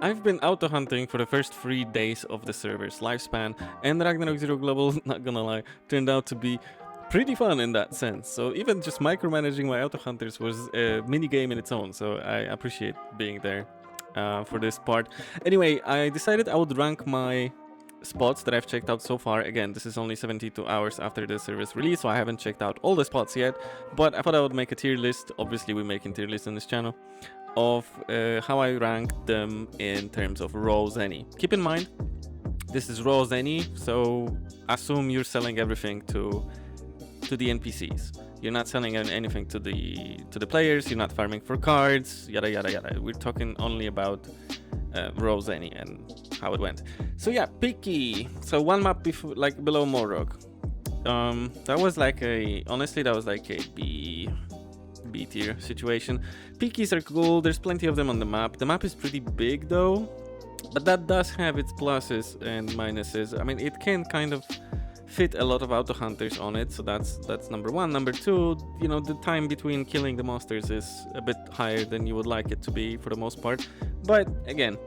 I've been auto-hunting for the first 3 days of the server's lifespan, and Ragnarok Zero Global, not gonna lie, turned out to be pretty fun in that sense. So even just micromanaging my auto-hunters was a mini-game in its own, so I appreciate being there for this part. Anyway, I decided I would rank my spots that I've checked out so far. Again, this is only 72 hours after the service release, so I haven't checked out all the spots yet, but I thought I would make a tier list. Obviously, we're making tier lists on this channel of how I rank them in terms of raw ZENY. Keep in mind, this is raw ZENY, so assume you're selling everything to the NPCs. You're not selling anything to the players. You're not farming for cards, yada yada yada. We're talking only about raw ZENY and how it went. So yeah, Piky. So one map before, like below Morog. That was like honestly that was like a B tier situation. Pikys are cool. There's plenty of them on the map. The map is pretty big though, but that does have its pluses and minuses. I mean, it can kind of fit a lot of auto hunters on it, so that's number one. Number two, you know, the time between killing the monsters is a bit higher than you would like it to be for the most part, but again,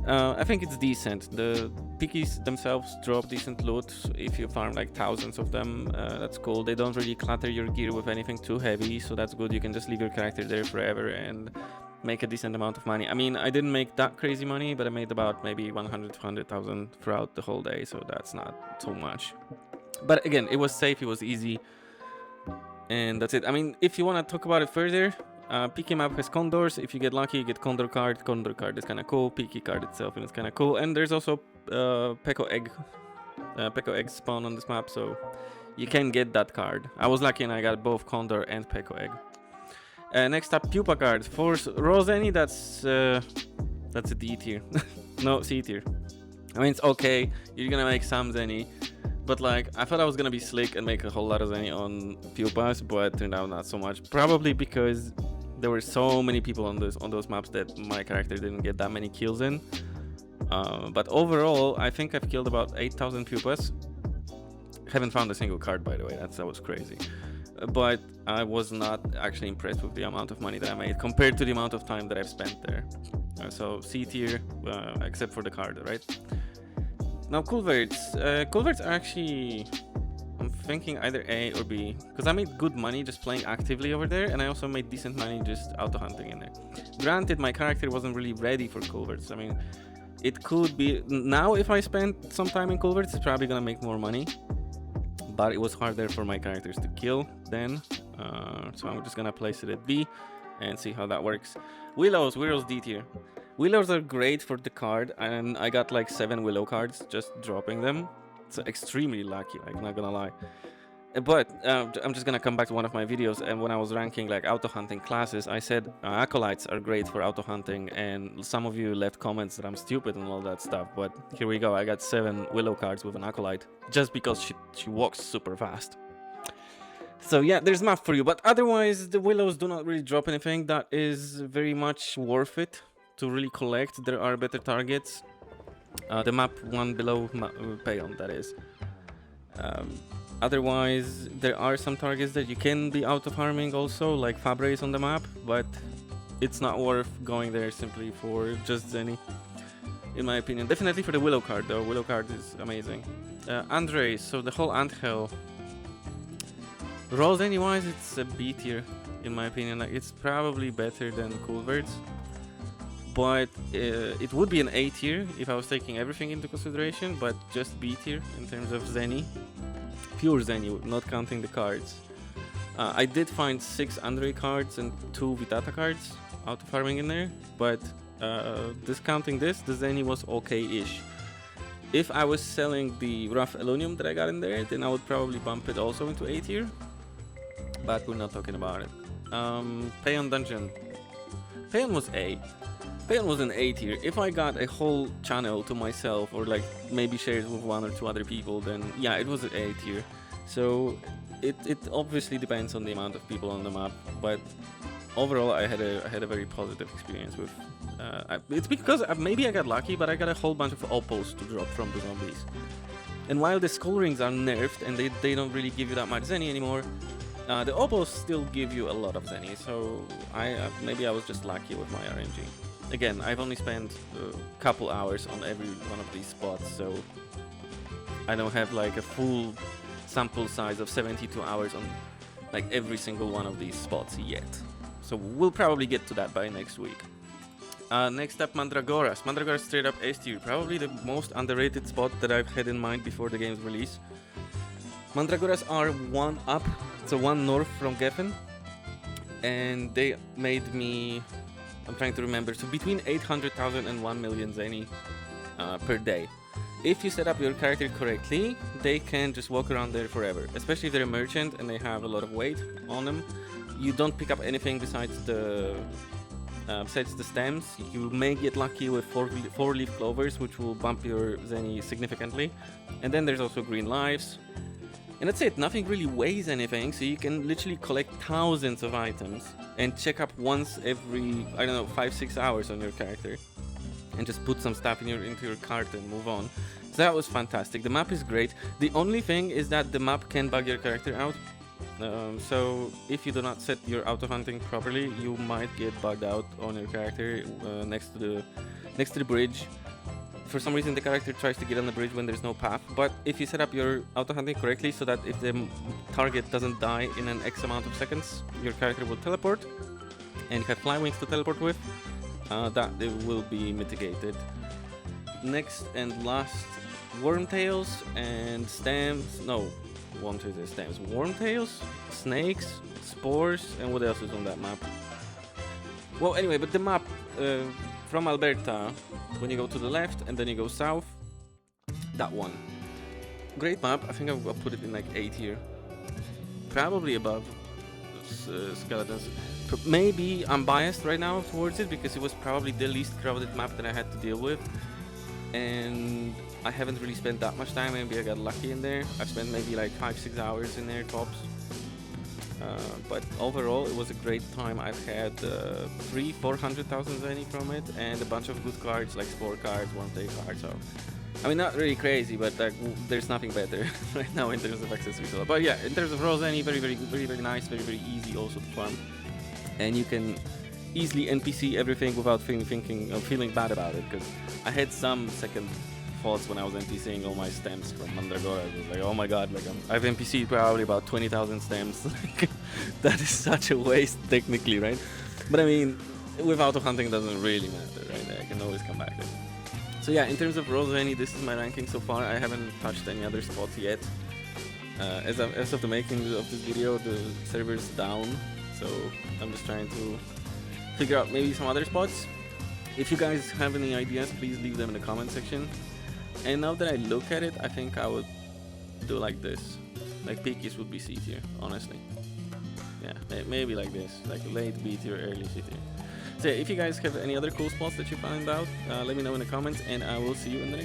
I think it's decent. The Pikys themselves drop decent loot if you farm like thousands of them. That's cool. They don't really clutter your gear with anything too heavy, so that's good. You can just leave your character there forever and make a decent amount of money. I mean, I didn't make that crazy money, but I made about maybe 100 to 100,000 throughout the whole day, so that's not too much. But again, it was safe, it was easy, and that's it. I mean, if you want to talk about it further, Piky map has condors. If you get lucky, you get condor card. Condor card is kind of cool. Piky card itself is kind of cool. And there's also Peko egg spawn on this map, so you can get that card. I was lucky and I got both condor and Peko egg. Next up, Pupa card. For raw ZENY, that's a D tier. No, C tier. I mean, it's okay. You're gonna make some ZENY, but like, I thought I was gonna be slick and make a whole lot of ZENY on Pupas, but turned out not so much. Probably because there were so many people on those maps that my character didn't get that many kills in. But overall, I think I've killed about 8,000 Pupas. Haven't found a single card, by the way. That was crazy. But I was not actually impressed with the amount of money that I made compared to the amount of time that I've spent there. So C tier, except for the card, right? Now Culverts. Culverts are actually, I'm thinking either A or B, because I made good money just playing actively over there, and I also made decent money just auto hunting in there. Granted, my character wasn't really ready for Culverts. I mean, it could be now if I spent some time in Culverts, it's probably gonna make more money. But it was harder for my characters to kill then, so I'm just gonna place it at B and see how that works. Willows D tier. Willows are great for the card, and I got like 7 Willow cards just dropping them. It's extremely lucky, like, not gonna lie. But I'm just gonna come back to one of my videos, and when I was ranking like auto hunting classes, I said acolytes are great for auto hunting, and some of you left comments that I'm stupid and all that stuff, but here we go. I got 7 Willow cards with an acolyte just because she walks super fast. So yeah, there's map for you, but otherwise the Willows do not really drop anything that is very much worth it to really collect. There are better targets. The map one below Payon, that is. Otherwise, there are some targets that you can be auto farming also, like Fabrace on the map, but it's not worth going there simply for just ZENY, in my opinion. Definitely for the Willow card though. Willow card is amazing. Andres, so the whole Anthill. Raw ZENY wise, it's a B tier, in my opinion. Like, it's probably better than Culverts, but it would be an A tier if I was taking everything into consideration, but just B tier in terms of ZENY. Pure ZENY, not counting the cards. I did find 6 Andre cards and 2 Vitata cards auto farming in there, but discounting this, the ZENY was okay-ish. If I was selling the rough aluminum that I got in there, then I would probably bump it also into A tier, but we're not talking about it. Payon dungeon. Payon was A. Payon was an A tier. If I got a whole channel to myself, or like maybe shared with 1 or 2 other people, then yeah, it was an A tier. So it obviously depends on the amount of people on the map, but overall I had a very positive experience with. It's because maybe I got lucky, but I got a whole bunch of oppos to drop from the zombies. And while the skull rings are nerfed and they don't really give you that much ZENY anymore, the oppos still give you a lot of ZENY. So maybe I was just lucky with my RNG. again, I've only spent a couple hours on every one of these spots, so I don't have like a full sample size of 72 hours on like every single one of these spots yet. So we'll probably get to that by next week. Next up, Mandragoras. Mandragoras straight up S tier, probably the most underrated spot that I've had in mind before the game's release. Mandragoras are 1 up, so 1 north from Geffen, and they made me, I'm trying to remember, so between 800,000 and 1 million ZENY per day. If you set up your character correctly, they can just walk around there forever, especially if they're a merchant and they have a lot of weight on them. You don't pick up anything besides the stems. You may get lucky with 4-leaf clovers, which will bump your ZENY significantly. And then there's also green lives. And that's it, nothing really weighs anything, so you can literally collect thousands of items and check up once every, I don't know, 5-6 hours on your character. And just put some stuff into your cart and move on. So that was fantastic. The map is great. The only thing is that the map can bug your character out. So if you do not set your auto hunting properly, you might get bugged out on your character next to the bridge. For some reason, the character tries to get on the bridge when there's no path. But if you set up your auto hunting correctly, so that if the target doesn't die in an X amount of seconds, your character will teleport, and you have fly wings to teleport with. That it will be mitigated. Next and last, wormtails and stems. No, wormtails and stems. Wormtails, snakes, spores, and what else is on that map? Well, anyway, but the map from Alberta, when you go to the left and then you go south, that one. Great map. I think I'll put it in like 8 here, probably above skeletons. Maybe I'm biased right now towards it because it was probably the least crowded map that I had to deal with, and I haven't really spent that much time. Maybe I got lucky in there. I've spent maybe like 5-6 hours in there tops, but overall it was a great time. I've had 400,000 ZENY from it and a bunch of good cards like spore cards, one-day cards. So I mean, not really crazy, but like, there's nothing better right now in terms of accessories. But yeah, in terms of raw ZENY, very nice, very easy also to farm. And you can easily NPC everything without feeling bad about it, because I had some second thoughts when I was NPCing all my stems from Mandraora. I was like, oh my god, like I've NPC'd probably about 20,000 stems. That is such a waste technically, right? But I mean, with auto hunting it doesn't really matter, right? I can always come back there. So yeah, in terms of raw ZENY, this is my ranking so far. I haven't touched any other spots yet. As of the making of this video, the server's down. So I'm just trying to figure out maybe some other spots. If you guys have any ideas, please leave them in the comment section. And now that I look at it, I think I would do like this. Like Piky's would be C tier, honestly. Yeah, maybe like this, like late B tier, early C tier. So yeah, if you guys have any other cool spots that you found out, let me know in the comments, and I will see you in the next